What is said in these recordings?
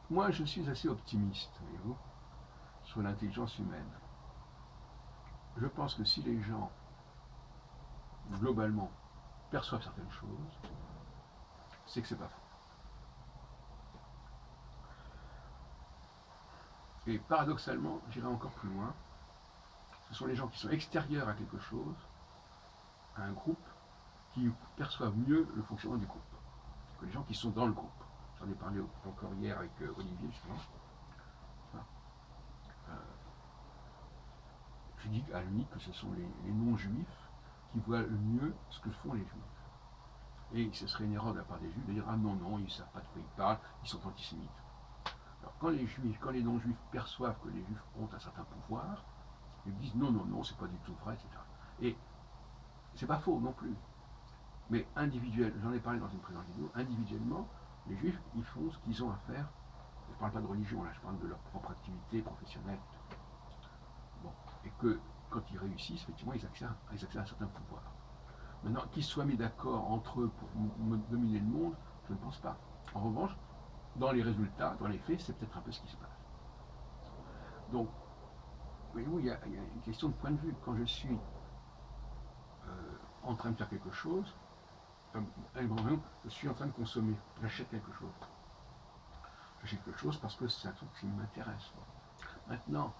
Moi, je suis assez optimiste, voyez-vous, sur l'intelligence humaine. Je pense que si les gens, globalement, perçoivent certaines choses, c'est que c'est pas faux. Et paradoxalement, j'irai encore plus loin, ce sont les gens qui sont extérieurs à quelque chose, à un groupe, qui perçoivent mieux le fonctionnement du groupe que les gens qui sont dans le groupe. J'en ai parlé encore hier avec Olivier, justement. Enfin, euh, je dis à l'unique que ce sont les non-juifs qui voient le mieux ce que font les juifs. Et ce serait une erreur de la part des juifs de dire ah non, non, ils ne savent pas de quoi ils parlent, ils sont antisémites. Alors quand les non-juifs perçoivent que les juifs ont un certain pouvoir, ils disent non, non, non, c'est pas du tout vrai, etc. Et c'est pas faux non plus. Mais individuel, j'en ai parlé dans une précédente vidéo, individuellement, les juifs, ils font ce qu'ils ont à faire. Je ne parle pas de religion, là, je parle de leur propre activité professionnelle. Bon. Et que quand ils réussissent, effectivement, ils accèdent à un certain pouvoir. Maintenant, qu'ils soient mis d'accord entre eux pour dominer le monde, je ne pense pas. En revanche, dans les résultats, dans les faits, c'est peut-être un peu ce qui se passe. Donc, voyez-vous, il y a une question de point de vue. Quand je suis en train de faire quelque chose, je suis en train de consommer, j'achète quelque chose. J'achète quelque chose parce que c'est un truc qui m'intéresse. Maintenant,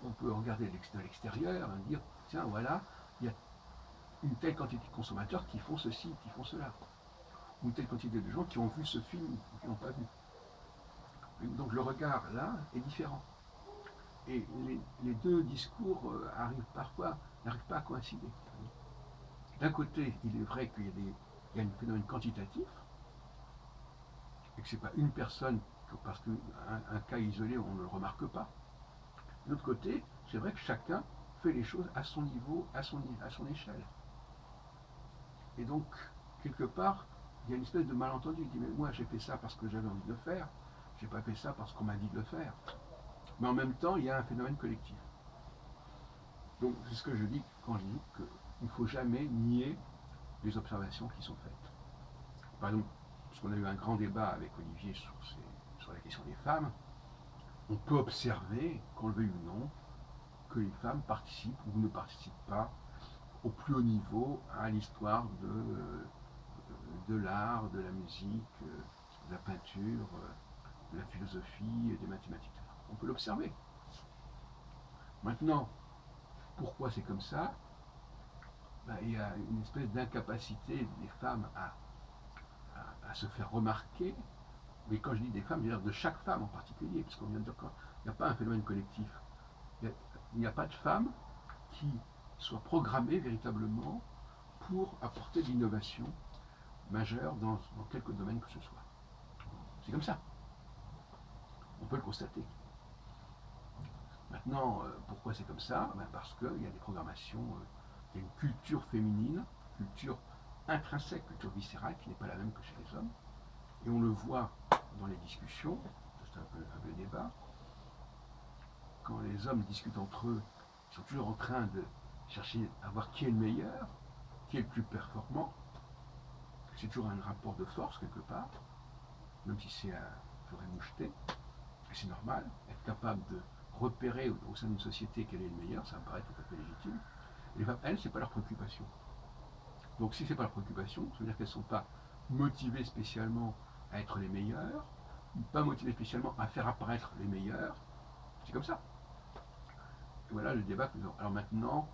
on peut regarder de l'extérieur et dire, tiens, voilà, il y a une telle quantité de consommateurs qui font ceci, qui font cela. Ou une telle quantité de gens qui ont vu ce film ou qui n'ont pas vu. Donc le regard, là, est différent. Et les deux discours arrivent parfois, n'arrivent pas à coïncider. D'un côté, il est vrai qu'il y a un phénomène quantitatif, et que ce n'est pas une personne, parce qu'un cas isolé, on ne le remarque pas. De l'autre côté, c'est vrai que chacun fait les choses à son niveau, à son échelle. Et donc, quelque part, il y a une espèce de malentendu. Il dit, mais moi j'ai fait ça parce que j'avais envie de le faire, j'ai pas fait ça parce qu'on m'a dit de le faire. Mais en même temps, il y a un phénomène collectif. Donc, c'est ce que je dis quand je dis qu'il ne faut jamais nier les observations qui sont faites. Par exemple, parce qu'on a eu un grand débat avec Olivier sur la question des femmes, on peut observer, qu'on le veuille ou non, que les femmes participent ou ne participent pas au plus haut niveau à l'histoire de l'art, de la musique, de la peinture, de la philosophie, des mathématiques. On peut l'observer. Maintenant, pourquoi c'est comme ça? Ben, il y a une espèce d'incapacité des femmes à se faire remarquer. Mais quand je dis des femmes, je veux dire de chaque femme en particulier, parce qu'on vient de dire qu'il n'y a pas un phénomène collectif. Il n'y a pas de femme qui soit programmée véritablement pour apporter de l'innovation majeure dans quelque domaine que ce soit. C'est comme ça. On peut le constater. Maintenant, pourquoi c'est comme ça? Ben parce qu'il y a des programmations, il y a une culture féminine, culture intrinsèque, culture viscérale, qui n'est pas la même que chez les hommes. Et on le voit dans les discussions, c'est un peu le débat, quand les hommes discutent entre eux, ils sont toujours en train de chercher à voir qui est le meilleur, qui est le plus performant. C'est toujours un rapport de force quelque part, même si c'est un ferait moucheté. Et c'est normal, être capable de repérer au sein d'une société quel est le meilleur, ça me paraît tout à fait légitime. Et les femmes, elles, c'est pas leur préoccupation. Donc si c'est pas leur préoccupation, ça veut dire qu'elles ne sont pas motivées spécialement à être les meilleures, pas motivées spécialement à faire apparaître les meilleurs. C'est comme ça. Et voilà le débat que nous avons. Alors maintenant,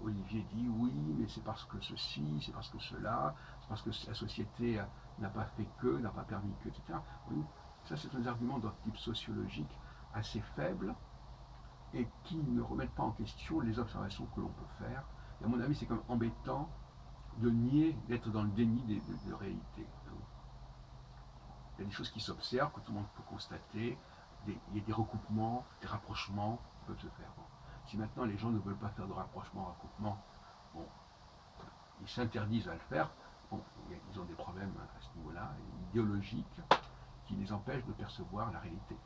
Olivier dit oui, mais c'est parce que ceci, c'est parce que cela, c'est parce que la société n'a pas fait que, n'a pas permis que, etc. Oui, ça c'est un argument d'un type sociologique assez faible et qui ne remettent pas en question les observations que l'on peut faire. Et à mon avis, c'est quand même embêtant de nier, d'être dans le déni de réalité. Il y a des choses qui s'observent, que tout le monde peut constater, il y a des recoupements, des rapprochements qui peuvent se faire. Bon. Si maintenant les gens ne veulent pas faire de rapprochement, recoupement, bon, ils s'interdisent à le faire, bon, ils ont des problèmes à ce niveau-là, idéologiques, qui les empêchent de percevoir la réalité.